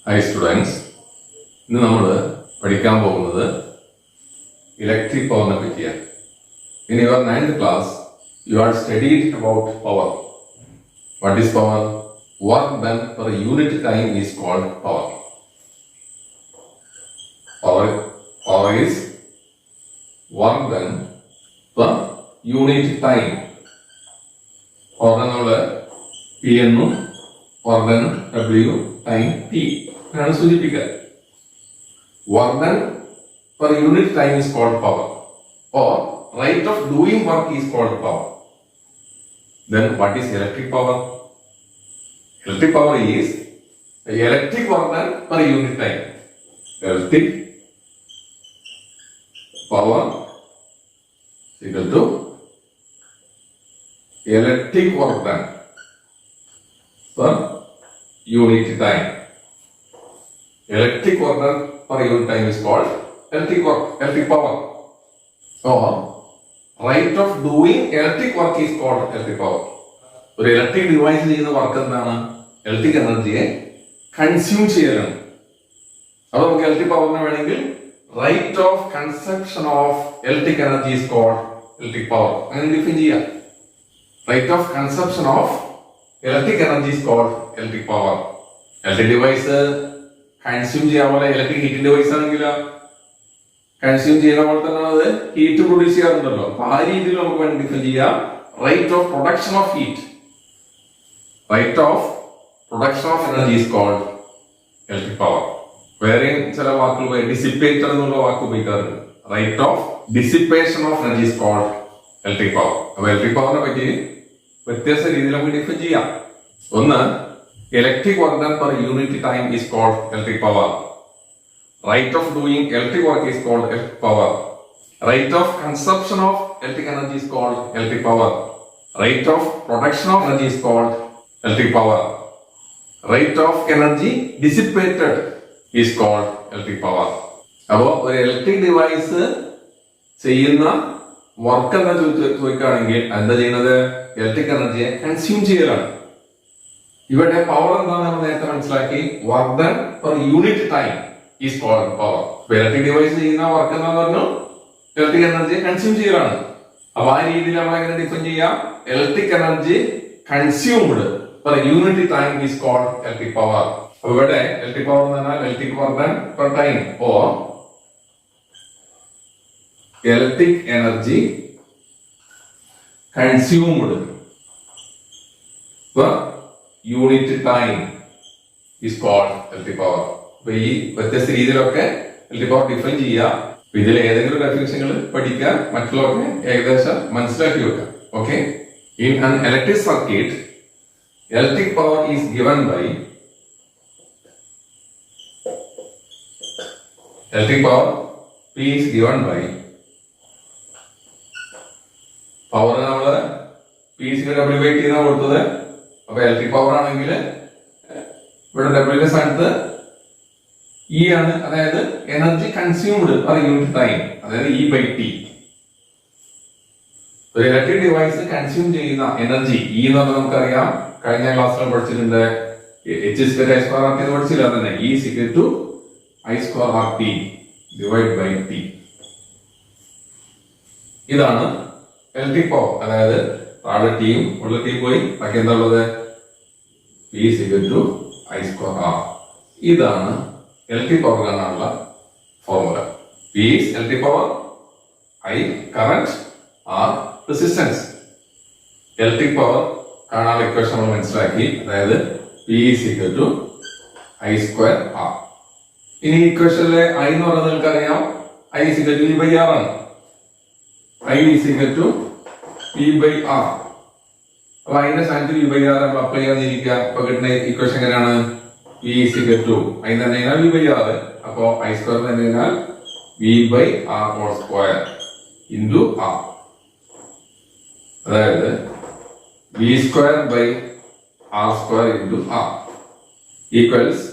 Hi students, ഇന്ന് നമ്മൾ പഠിക്കാൻ പോകുന്നത് ഇലക്ട്രിക് പവറിനെ പറ്റിയാണ്. In your 9th class, you are studied about power. What is power? Work done per unit time is called power. Power is work done per unit time. Power നമ്മൾ P എന്നും work done W time T എന്നാണ് സൂചിപ്പിക്കുക. Work done per unit time is called power, or rate of doing work is called power. Then what is electric power? Electric power is the electric work done per unit time. Electric power is equal to electric work done per unit time. Electric work done per unit time is called electric power. Or rate of doing electric work is called electric power. ഒരു electric device ചെയ്യുന്ന work എന്താണ്? Electric എനർജിയെ consume ചെയ്യലാണ്. അപ്പൊ നമുക്ക് electric പവറിനെ വേണമെങ്കിൽ rate of consumption of electric energy is called electric power അങ്ങനെ ഡിഫൈൻ ചെയ്യാം. Rate of consumption of electric energy is called electric power. Electric device consume ചെയ്യാൻ പോലെ ഇലക്ട്രിക് ഹീറ്റിംഗ് ഡിവൈസ് ആണെങ്കിലോ കൺസ്യൂം ചെയ്യുന്ന പോലെ തന്നെ അത് ഹീറ്റ് പ്രൊഡ്യൂസ് ചെയ്യാറുണ്ടല്ലോ. അപ്പൊ ആ രീതിയിൽ നമുക്ക് വേണ്ടി ഡിഫൈൻ ചെയ്യാം rate of production of heat. Rate of production of energy is called electric power. വേറെയും ചില വാക്കുകൾ ഡിസിപ്പേറ്റർ എന്നുള്ള വാക്ക് ഉപയോഗിക്കാറുണ്ട്. Rate of dissipation of energy is called electric power. അപ്പൊ ഇലക്ട്രിക് പവറിനെ പറ്റി വ്യത്യസ്ത രീതിയിൽ നമുക്ക് ഡിഫൈൻ ചെയ്യാം. ഒന്ന്, electric work done per unit time is called electric power. Rate of doing electric work is called electric power. Rate of consumption of electric energy is called electric power. Rate of production of energy is called electric power. Rate of energy dissipated is called electric power. അപ്പോൾ ഒരു electric device ചെയ്യുന്ന work എന്താ ചോദിക്കുകയാണെങ്കിൽ എന്താ ചെയ്യുന്നത്? Electric എനർജിയെ consume ചെയ്യലാണ്. ഇവിടെ പവർ എന്താണെന്ന് നമ്മൾ നേരത്തെ മനസ്സിലാക്കി. Work done per unit time is called power. Electric device ചെയ്യുന്ന വർക്ക് എന്താന്ന് പറഞ്ഞു? ഇലക്ട്രിക് എനർജിയെ കൺസ്യൂം ചെയ്യലാണ്. അപ്പൊ ആ രീതിയിൽ നമ്മൾ എങ്ങനെ ഡിഫൈൻ ചെയ്യാം? Electric energy consumed per unit time is called electric power. അപ്പൊ ഇവിടെ ഇലക്ട്രിക് പവർ എന്ന് പറഞ്ഞാൽ electric work done per time or electric energy consumed per unit time is called electric power. അപ്പൊ ഈ വ്യത്യസ്ത രീതിയിലൊക്കെ ഇലക്ട്രിക് പവർ ഡിഫൈൻ ചെയ്യാം. ഇതിൽ ഏതെങ്കിലും ഡെഫിനിഷനുകൾ പഠിക്കാം, മറ്റുള്ളവർക്ക് ഏകദേശം മനസ്സിലാക്കി വെക്കാം. Okay, in an electric circuit electric power is given by electric power P is given by power നമ്മള് P is W by T എന്നാണ് കൊടുത്തത്. അപ്പൊ ഇലക്ട്രിക് പവർ ആണെങ്കിൽ ഇവിടെ ഡബ്ല്യൂന്റെ സ്ഥാനത്ത് ഇ ആണ്, അതായത് energy consumed per unit time, അതായത് ഇ ബൈ ടി. ഒരു ഇലക്ട്രിക് ഡിവൈസ് കൺസ്യൂം ചെയ്യുന്ന എനർജി ഇ എന്ന് പറഞ്ഞാൽ നമുക്കറിയാം, കഴിഞ്ഞ ക്ലാസ്സിൽ പഠിച്ചിട്ടുണ്ട്. H square I square R T എന്ന് പഠിച്ചില്ല തന്നെ. E is equal to I square R T divide by T. ഇതാണ് ഇലക്ട്രിക് പവർ. അതായത് താഴെ ടീം ഉള്ള ടീം പോയി ബാക്കി എന്താ ഉള്ളത്? P is equal to I square R. ഇതാണ് ഇലക്ട്രിക് പവർ കാണാനുള്ള formula. P is electric power, I current, R resistance. Electric power കാണാനുള്ള ഇക്വേഷൻ നമ്മൾ മനസ്സിലാക്കി. അതായത് P is equal to I square R. ഇനി ഇക്വേഷനിലെ ഐ എന്ന് പറയുന്നത് നിങ്ങൾക്കറിയാം, I is equal to E by R ആണ്. I is equal to P by R. അപ്പൊ അതിന്റെ സ്ഥാനത്ത് വി ബൈ ആർ നമ്മൾ അപ്ലൈ ചെയ്യാതിരിക്കുക. അപ്പൊ കിട്ടുന്ന ഇക്വേഷൻ എങ്ങനെയാണ്? P is equal to I തന്നെ കഴിഞ്ഞാൽ വി ബൈ ആർ. അപ്പോ ഐ സ്ക്വയർ തന്നെ കഴിഞ്ഞാൽ V by R whole square into R. അതായത് V square by R square into R equals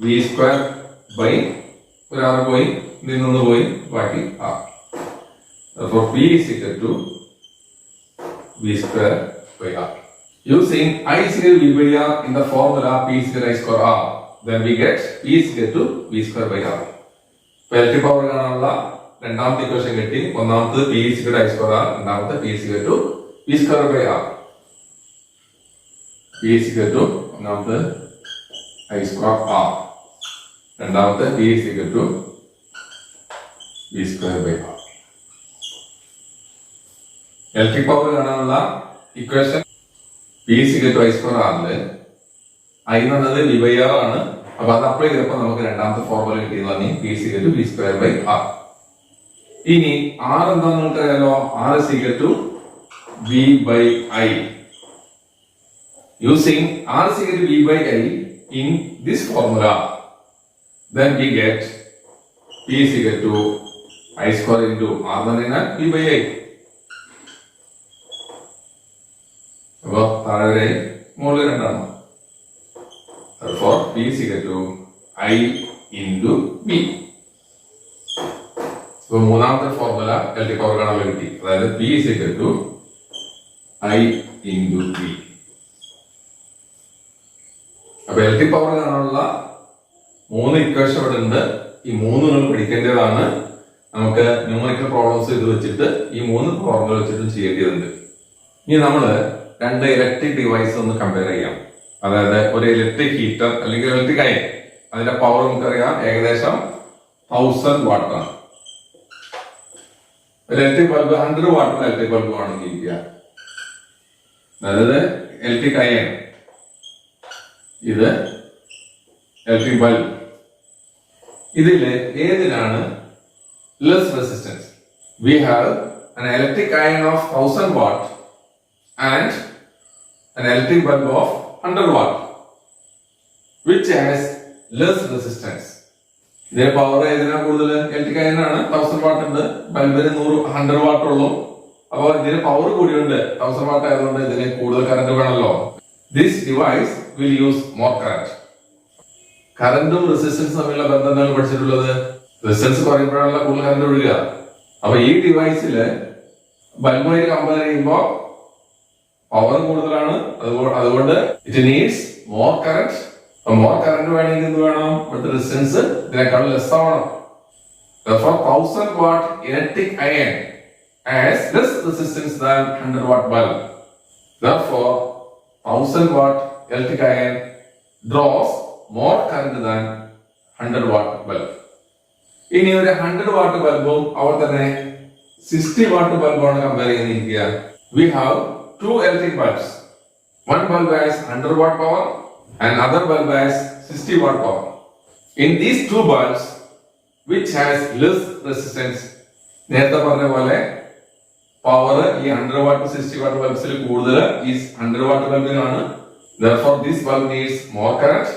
V square by ഒരാറ് പോയി നിന്ന് പോയി ബാക്കി ആർ. അപ്പോൾ P is equal to V square by R. Using I is equal to V by R in the formula P is equal to I square R, then we get P is equal to V square by R. അപ്പോൾ electric power കാണാനുള്ള രണ്ടാമത്തെ equation കിട്ടി. ഒന്നാമത്തെ P is equal to I square R, രണ്ടാമത്തെ P is equal to V square by R. P is equal to ഒന്നാമത്തെ I square R, രണ്ടാമത്തെ P is equal to V square by R. Electric power കാണാനുള്ള equation P is equal to I square R ല് I എന്നത് V by R ആണ്. അപ്പൊ അത് apply ചെയ്തപ്പോൾ നമുക്ക് രണ്ടാമത്തെ ഫോർമുല കിട്ടിയതാണ് P is equal to V square by R. ഇനി R എന്താണെന്ന് നിങ്ങൾക്ക് അറിയാലോ, R is equal to V by I. Using R is equal to V by I in this formula, then we get P is equal to I square into R എന്ന് പറഞ്ഞാൽ V by I. അപ്പൊ താഴെ മുകളിൽ രണ്ടാണ്. Therefore, P is equal to I into V. So, മൂന്നാമത്തെ formula electric power കാണാൻ കിട്ടി. അതായത് P is equal to I into V. അപ്പൊ ഇലക്ട്രിക് പവർ കാണാനുള്ള മൂന്ന് ഇക്വേഷൻ ഇവിടെ ഉണ്ട്. ഈ മൂന്ന് നിങ്ങൾ പഠിക്കേണ്ടതാണ്. നമുക്ക് ന്യൂമറിക്കൽ പ്രോബ്ലംസ് ഇത് വെച്ചിട്ട് ഈ മൂന്ന് ഫോർമുല വെച്ചിട്ടും ചെയ്യേണ്ടതുണ്ട്. ഇനി നമ്മള് രണ്ട് ഇലക്ട്രിക് ഡിവൈസ് ഒന്ന് കമ്പയർ ചെയ്യാം. അതായത് ഒരു ഇലക്ട്രിക് ഹീറ്റർ അല്ലെങ്കിൽ ഇലക്ട്രിക് അയൺ, അതിന്റെ പവർ നമുക്കറിയാം ഏകദേശം 1000 വാട്ട് ആണ്. ഒരു ഇലക്ട്രിക് ബൾബ് 100 വാട്ടിന്റെ ഇലക്ട്രിക് ബൾബ് ആണെങ്കിൽ ഇരിക്കുക. അതായത് ഇലക്ട്രിക് അയൺ, ഇത് ഇലക്ട്രിക് ബൾബ്, ഇതില് ഏതിനാണ് less resistance? We have an electric iron of 1000 watt and an electric bulb of 100 watt, which has less resistance. ഇതിന്റെ പവർ ഏതിനാ കൂടുതൽ? ഇലക്ട്രിക് അയൺ ആണ്. 1000 വാട്ട് ഉണ്ട്, ബൾബിന് 100 വാട്ട് ഉള്ളൂ. അപ്പോൾ ഇതിന് പവർ കൂടിയുണ്ട്. 1000 വാട്ട് ആയതുകൊണ്ട് ഇതിന് കൂടുതൽ കറന്റ് വേണമല്ലോ. This device will use more current. കറന്റും റെസിസ്റ്റൻസും തമ്മിലുള്ള ബന്ധം എന്താണ് പഠിച്ചിട്ടുള്ളത്? റെസിസ്റ്റൻസ് പറയുമ്പോഴാണല്ലോ കൂടുതൽ കറന്റ് ഒഴുകുക. അപ്പൊ ഈ ഡിവൈസില് ബൾബുമായിട്ട് കമ്പയർ ചെയ്യുമ്പോൾ പവർ കൂടുതലാണ്. അതുകൊണ്ട് it needs more current. More current വേണമെങ്കിൽ എന്ത് വേണം? ഇവിടുത്തെ റെസിസ്റ്റൻസ് ഇതിനേക്കാളും ലെസ് ആവണം. Therefore 1000 watt electric iron has less resistance than 100 watt bulb. Therefore 1000 watt electric iron draws more current than 100 watt bulb. ഇനി ഒരു 100 വാട്ട് ബൾബും അവർ തന്നെ 60 വാട്ട് ബൾബാണ് കമ്പയർ ചെയ്തിരിക്കുക. We have two electric bulbs. One bulb has 100 watt power and other bulb has 60 watt power. In these two bulbs, which has less resistance, നേരത്തെ പറഞ്ഞ പോലെ power ഈ 100 watt 60 watt ബൾബ്സിൽ കൂടുതൽ ഈ 100 watt ബൾബിനാണ്. Therefore this bulb needs more current.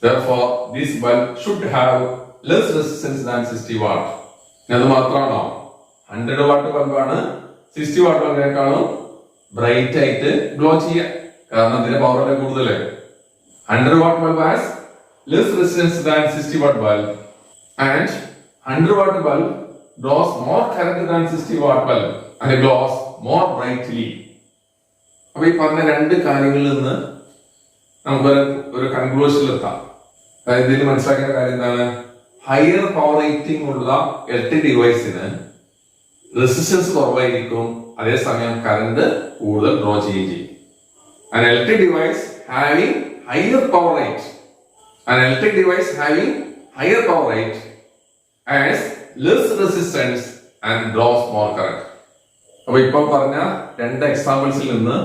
Therefore this bulb should have less resistance than 60 watt. അത് മാത്രമാണോ? 100 watt ബൾബാണ് 60 watt ബൾബിനേക്കാളും bright ആയിട്ട് glow ചെയ്യുക. കാരണം അതിന്റെ പവർ കൂടുതൽ. 100 watt bulb has less resistance than 60 watt bulb and 100 watt bulb draws more current than 60 watt bulb and glows more brightly. അപ്പൊ ഈ പറഞ്ഞ രണ്ട് കാര്യങ്ങളിൽ നിന്ന് നമുക്ക് ഒരു കൺക്ലൂഷനിൽ എത്താം. അതായത് ഇതിൽ മനസ്സിലാക്കേണ്ട കാര്യം എന്താണ്? ഹയർ പവർ റേറ്റിംഗ് ഉള്ള ഇലക്ട്രിക് ഡിവൈസിന് റെസിസ്റ്റൻസ് കുറവായിരിക്കും, അതേസമയം കറന്റ് കൂടുതൽ ഡ്രോ ചെയ്യുകയും ചെയ്യും. An electric device having higher power rate, an electric device having higher power rate has less resistance and draws more current. അപ്പൊ ഇപ്പൊ പറഞ്ഞ രണ്ട് എക്സാമ്പിൾസിൽ നിന്ന്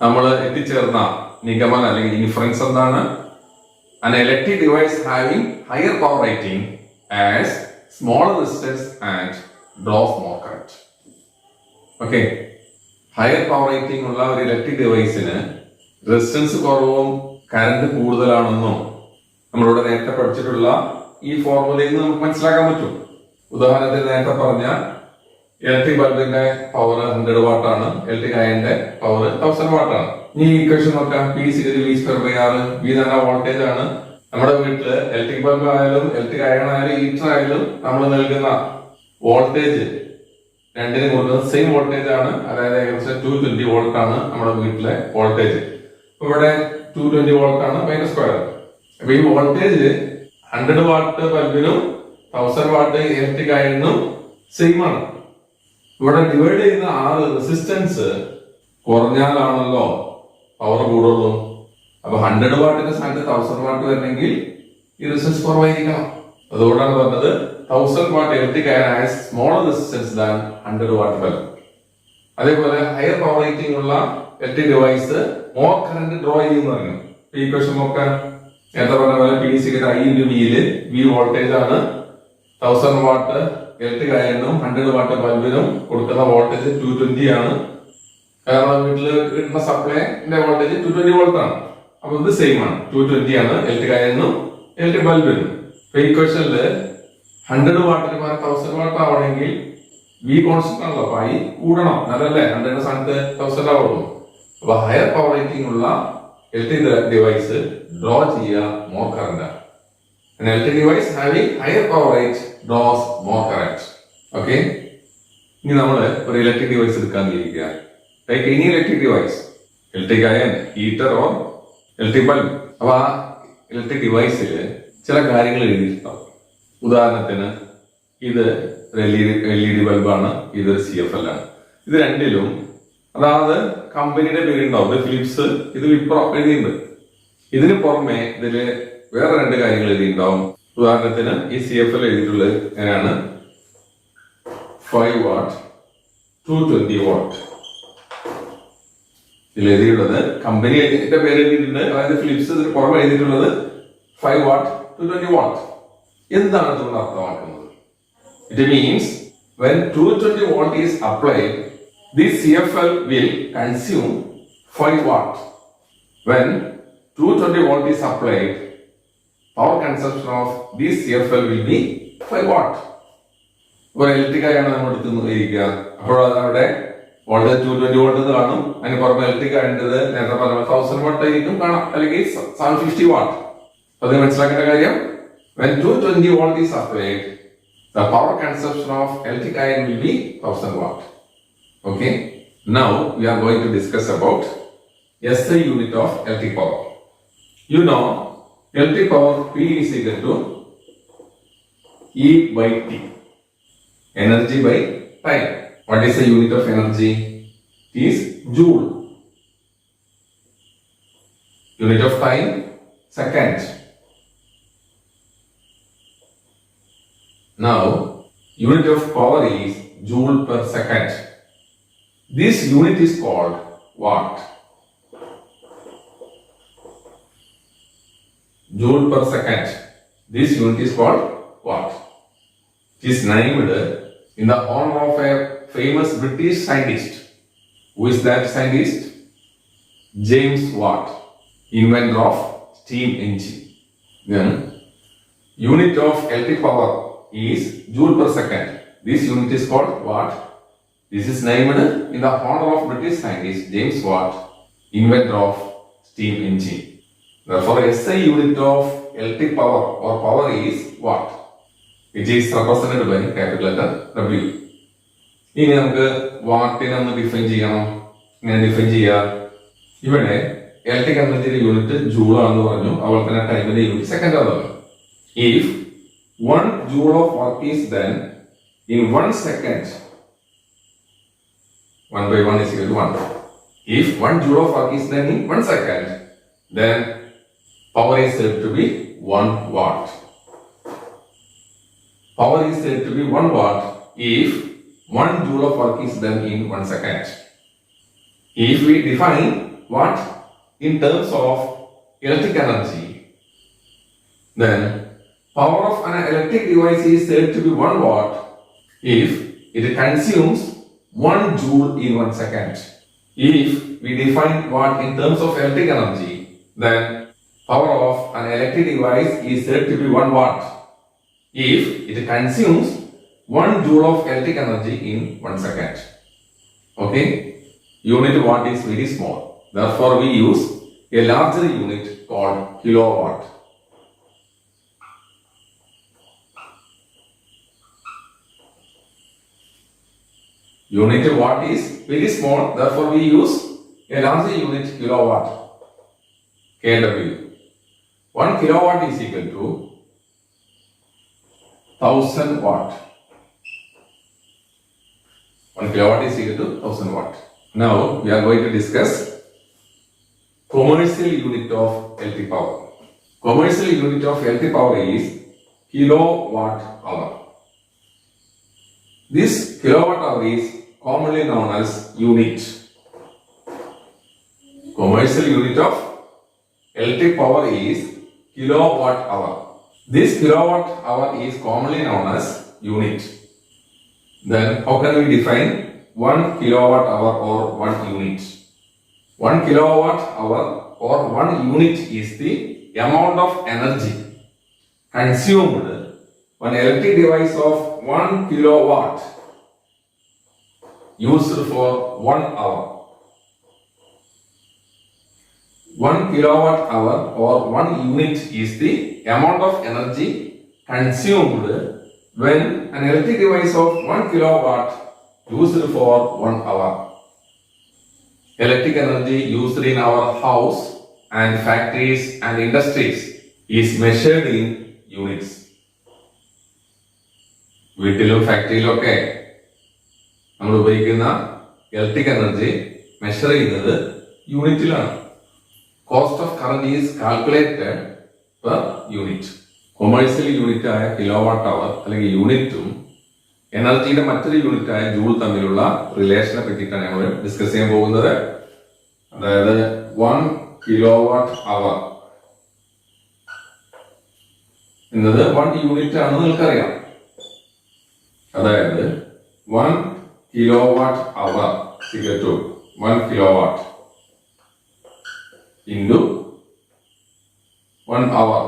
നമ്മൾ എത്തിച്ചേർന്ന നിഗമനം അല്ലെങ്കിൽ ഇൻഫറൻസ് എന്താണ്? An electric device having higher power rating has smaller resistance and draws more current. Okay. Higher power rating ഉള്ള ഒരു ഇലക്ട്രിക് ഡിവൈസിന് റെസിസ്റ്റൻസ് കുറവും കറന്റ് കൂടുതലാണെന്നും നമ്മളിവിടെ നേരത്തെ പഠിച്ചിട്ടുള്ള ഈ ഫോർമുലയിൽ നിന്ന് നമുക്ക് മനസ്സിലാക്കാൻ പറ്റും. ഉദാഹരണത്തിന് നേരത്തെ പറഞ്ഞ ഇലക്ട്രിക് ബൾബിന്റെ പവർ 100 വാട്ട് ആണ്, ഇലക്ട്രിക് അയണിന്റെ പവർ 1000 വാട്ട് ആണ്. ഇനി ഈ ഇക്വേഷൻ നോക്കാം. P is equal to V square by R. V എന്ന വോൾട്ടേജ് ആണ്. നമ്മുടെ വീട്ടില് ഇലക്ട്രിക് ബൾബ് ആയാലും ഇലക്ട്രിക് അയൺ ആയാലും ഹീറ്റർ ആയാലും നമ്മൾ നൽകുന്ന വോൾട്ടേജ് രണ്ടിനും കൊടുക്കുന്നത് സെയിം വോൾട്ടേജ് ആണ്. അതായത് ഏകദേശം 220 വോൾട്ട് ആണ് നമ്മുടെ വീട്ടിലെ വോൾട്ടേജ്. ഇവിടെ 220 വോൾട്ട് ആണ്, -2. അപ്പൊ ഈ വോൾട്ടേജ് 100 വാട്ട് ബൾബിനും 1000 വാട്ട് ഇലക്ട്രിക് അയണിനും സെയിം ആണ്. ഇവിടെ ഡിവൈഡ് ചെയ്യുന്ന റെസിസ്റ്റൻസ് കുറഞ്ഞാലാണല്ലോ പവർ കൂടുള്ളൂ. അപ്പൊ 100 വാട്ടിന്റെ സ്ഥാനത്ത് 1000 വാട്ട് വരണമെങ്കിൽ ഈ റെസിസ്റ്റൻസ് കുറവായിരിക്കണം. അതുകൊണ്ടാണ് പറഞ്ഞത് 1000 watt electric iron has smaller resistance than 100 watt bulb. അതേപോലെ ഹയർ പവർ റേറ്റിംഗ് ഉള്ള electric device more current draw ചെയ്യുന്ന പറഞ്ഞു. ഈ ക്വസ്റ്റൻ നോക്കാൻ നേരത്തെ പറഞ്ഞ പോലെ P C I × V V voltage ആണ്. 1000 വാട്ട് ഇലക്ട്രിക് അയണിനും 100 വാട്ട് ബൾബിനും കൊടുക്കുന്ന വോൾട്ടേജ് 220 ആണ്. കാരണം വീട്ടിൽ കിട്ടുന്ന സപ്ലൈന്റെ വോൾട്ടേജ് 220 വോൾട്ട് ആണ്. അപ്പൊ ഇത് സെയിം ആണ്, 220 ആണ് ഇലക്ട്രിക് അയണിനും ഇലക്ട്രിക് ബൾബിനും. അപ്പൊ ഈ ക്വസ്റ്റനില് 100 വാട്ടിന് 1000 വാട്ട് ആവണമെങ്കിൽ വി കോൺസ്റ്റന്റ് ആണല്ലോ, അപ്പൊ I കൂടണം, നല്ലല്ലേ 100 സ്ഥാനത്ത് 1000 ആവുള്ളൂ. അപ്പൊ ഹയർ പവർ റേറ്റിംഗ് ഉള്ള ഇലക്ട്രിക് ഡിവൈസ് ഡ്രോ ചെയ്യുക more current. An electric device having higher power rate draws more current. Okay? ഇനി നമ്മള് ഒരു ഇലക്ട്രിക് ഡിവൈസ് എടുക്കാൻ ഇരിക്കുക. Like any electric device, electric iron, heater or electric bulb. അപ്പൊ ആ electric ഡിവൈസിൽ ചില കാര്യങ്ങൾ എഴുതിയിട്ടുണ്ടാവും. ഉദാഹരണത്തിന് ഇത് LED ബൾബാണ്, ഇതൊരു CFL ആണ്. ഇത് രണ്ടിലും അതായത് കമ്പനിയുടെ പേരുണ്ടാവും. ഇത് ഫിലിപ്സ്, ഇത് വിപ്രോ എഴുതിയിട്ടുണ്ട്. ഇതിന് പുറമെ ഇതില് വേറെ രണ്ട് കാര്യങ്ങൾ എഴുതിയിട്ടുണ്ടാവും. ഉദാഹരണത്തിന് ഈ CFL എഴുതിയിട്ടുള്ളത് എങ്ങനെയാണ്, 5 വാട്ട് 220 വാട്ട്. ഇതിൽ എഴുതിയിട്ടുള്ളത് കമ്പനിയുടെ പേര് എഴുതിയിട്ടുണ്ട്, അതായത് ഫിലിപ്സ്. ഇതിന് പുറമെ എഴുതിയിട്ടുള്ളത് 5 വാട്ട് 220 വാട്ട്. എന്താണ് ഇതുകൊണ്ട് അർത്ഥമാക്കുന്നത്? It means when 220 watt is applied, this CFL will consume 5 watt. When 220 watt is applied, power consumption of this CFL will be 5 watt. ഒരു ഇലക്ട്രിക് ആയാണ് നമ്മൾ എടുത്തുകൊണ്ടിരിക്കുക. അപ്പോൾ അവിടെ വോൾട്ടേജ് 220 വോൾട്ട് കാണും. അതിന് പുറമെ ഇലക്ട്രിക് ആയതിൻ്റെത് നേരത്തെ പറഞ്ഞ 1000 വാട്ട് ആയിരിക്കും കാണാം, അല്ലെങ്കിൽ 750 വാട്ട്. അത് മനസ്സിലാക്കേണ്ട കാര്യം, when 220 watt is applied, the power consumption of electric iron will be 1000 watt. Okay. Now we are going to discuss about SI unit of electric power. You know, electric power P is equal to E by T. Energy by time. What is the unit of energy? It is joule. Unit of time, second. Now, unit of power is joule per second. This unit is called watt. Joule per second. This unit is called watt. It is named in the honor of a famous British scientist. Who is that scientist? James Watt, inventor of steam engine. Then, unit of electric power is joule per second. This unit is called watt. This is named in the honor of British scientist James Watt, inventor of steam engine. Therefore, SI unit of electric power or power is watt. It is represented by capital letter W. ഇനി നമുക്ക് വാട്ടിനെ ഒന്ന് define ചെയ്യണം. ഇങ്ങനെ define ചെയ്യാം. ഇവിടെ electric എനർജിയുടെ unit joule ആണെന്ന് പറഞ്ഞു, അതുപോലെ തന്നെ ടൈമിന്റെ യൂണിറ്റ് സെക്കൻഡ് ആണ് പറഞ്ഞു. If 1 joule of work is done in 1 second, 1 by 1 is equal to 1. If 1 joule of work is done in 1 second, then power is said to be 1 watt. Power is said to be 1 watt if 1 joule of work is done in 1 second. If we define watt in terms of electric energy, then power of an electric device is said to be 1 watt if it consumes 1 joule in 1 second. If we define watt in terms of electric energy, then power of an electric device is said to be 1 watt if it consumes 1 joule of electric energy in 1 second. Okay? Unit watt is very small. Therefore, we use a larger unit called kilowatt. Unit watt is very small. Therefore, we use a larger unit kilowatt. KW. 1 kilowatt is equal to 1000 watt. 1 kilowatt is equal to 1000 watt. Now we are going to discuss commercial unit of electric power. Commercial unit of electric power is kilowatt hour. This kilowatt hour is commonly known as unit. Commercial unit of electric power is kilowatt hour. This kilowatt hour is commonly known as unit. Then how can we define 1 kilowatt hour or 1 unit? 1 kilowatt hour or 1 unit is the amount of energy consumed when electric device of 1 kilowatt used for 1 hour. 1 kilowatt hour or 1 unit is the amount of energy consumed when an electric device of 1 kilowatt used for 1 hour. Electric energy used in our house and factories and industries is measured in units. വീട്ടിലും ഫാക്ടറിയിലും ഒക്കെ നമ്മൾ ഉപയോഗിക്കുന്ന electric energy measure ചെയ്യുന്നത് യൂണിറ്റിലാണ്. Cost of current is calculated per unit. Commercial unit ആയ kilowatt hour അല്ലെങ്കിൽ യൂണിറ്റും എനർജിയുടെ മറ്റൊരു യൂണിറ്റ് ആയ ജൂൾ തമ്മിലുള്ള റിലേഷനെ പറ്റിയിട്ടാണ് ഞങ്ങൾ ഡിസ്കസ് ചെയ്യാൻ പോകുന്നത്. അതായത് 1 കിലോവാട്ട് അവർ എന്നത് 1 യൂണിറ്റ് ആണെന്ന് നിങ്ങൾക്കറിയാം. അതായത് 1 kilowatt hour is equal to 1 kilowatt into 1 hour.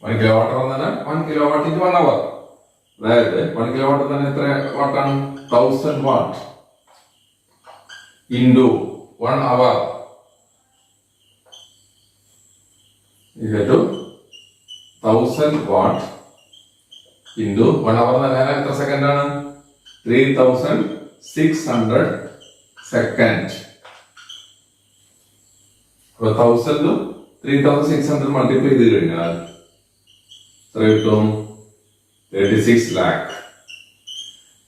1 kilowatt hour എന്ന് പറഞ്ഞാൽ 1 kilowatt into 1 hour. അതായത് 1 kilowatt തന്നെ എത്ര വാട്ടാണ്? 1000 watt into 1 hour is equal to 1000 watt into 1 hour എന്ന് പറഞ്ഞാൽ എത്ര സെക്കൻഡ് ആണ്? 3600 സെക്കൻഡ്. അപ്പോൾ 1000 3600 മൾട്ടിപ്ലൈ ചെയ്ത് കഴിഞ്ഞാൽ എത്ര കിട്ടും? 36 lakh.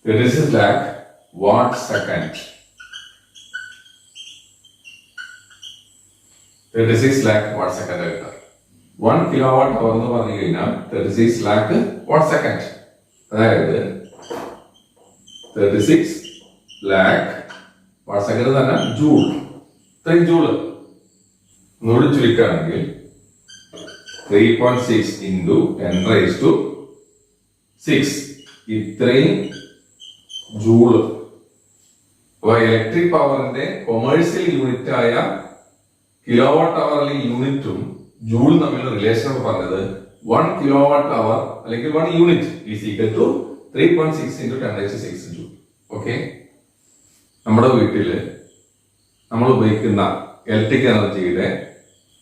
36 lakh watt second. 36 lakh watt second കിട്ടും. 1 kilowatt hour എന്ന് പറഞ്ഞു കഴിഞ്ഞാൽ 36 lakh watt second. അതായത് 36 lakh watt second തന്നെ ജൂൾ. ഇത്രയും ജൂള് ഒന്നുകൂടി ചുരുക്കുകയാണെങ്കിൽ 3.6 into 10 raised to 6 ഇത്രയും ജൂള്. അപ്പൊ ഇലക്ട്രിക് പവറിന്റെ കൊമേഴ്സ്യൽ യൂണിറ്റ് ആയ കിലോവാട്ട് അവർ അല്ലെങ്കിൽ യൂണിറ്റും ജൂൾ തമ്മിലുള്ള റിലേഷൻ പറഞ്ഞത് 1 കിലോവാട്ട് അവർ അല്ലെങ്കിൽ 1 unit is equal to 3.6 into 10 raised to 6 joule. Okay, നമ്മുടെ വീട്ടില് നമ്മൾ ഉപയോഗിക്കുന്ന ഇലക്ട്രിക് എനർജിയുടെ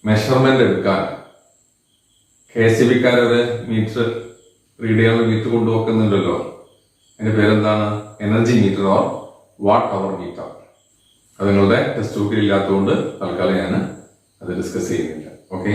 മെഷർമെന്റ് എടുക്കാൻ KCBക്കാർ ഒരു മീറ്റർ റീഡ് ചെയ്യാനുള്ള മീറ്റർ കൊണ്ടുവെക്കുന്നുണ്ടല്ലോ. അതിന്റെ പേരെന്താണ്? Energy meter or watt hour meter. അത് നിങ്ങളുടെ ടെക്സ്റ്റ് ബുക്കിൽ ഇല്ലാത്തതുകൊണ്ട് തൽക്കാലം ഞാൻ അത് ഡിസ്കസ് ചെയ്യുന്നില്ല. ഓക്കെ.